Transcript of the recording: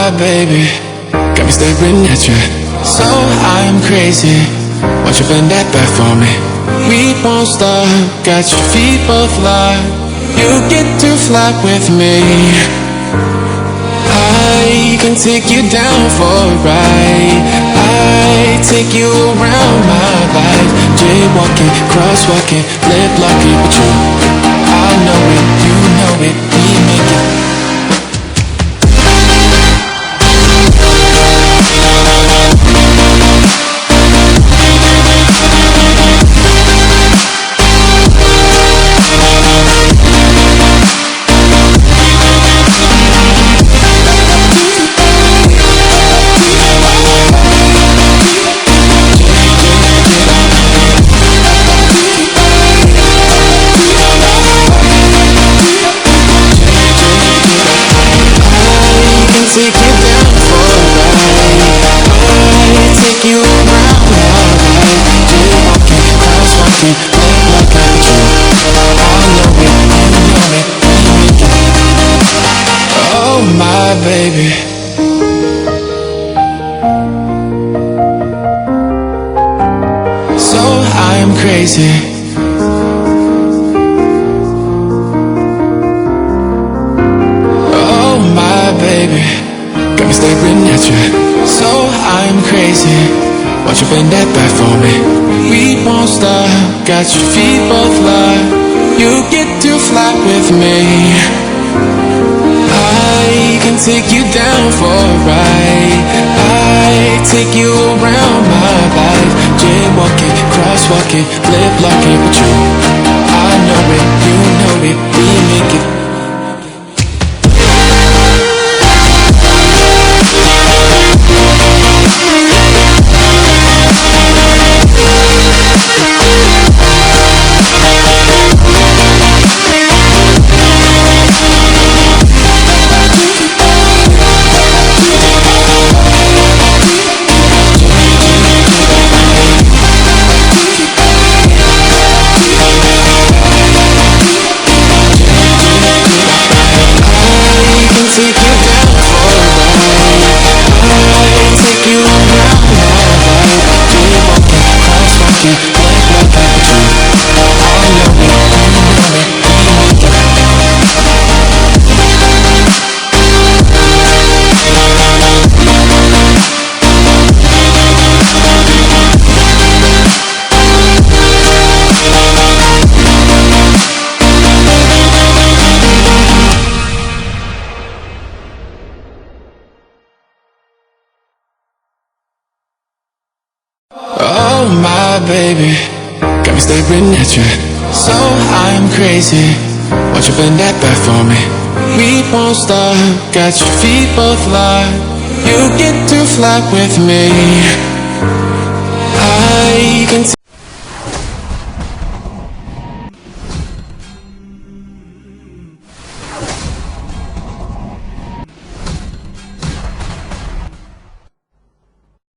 my baby got me staring at you, so I'm crazy. Won't you bend that back for me? We won't stop, got your feet both locked. You get to fly with me. I can take you down for a ride. I take you around my life. Jaywalking, crosswalking, lip locking with you. I know it, you know it, we make it. Take you down for a ride. I take you around my life. Jaywalking, crosswalking, lip locking with you. I know it, you know it, we make it. Oh my baby. So I'm crazy. Oh my baby got me staring at you, so I'm crazy. Won't you bend that back for me? We won't stop, got your feet both locked. You get to fly with me. I can take you down for a ride. I take you around my life. Jaywalking, crosswalking, lip locking with you. I know it, you know it, we make it. Oh my baby got me staring at you, so I'm crazy. Won't you bend that back for me? We won't stop, got your feet both locked. You get to fly with me. I can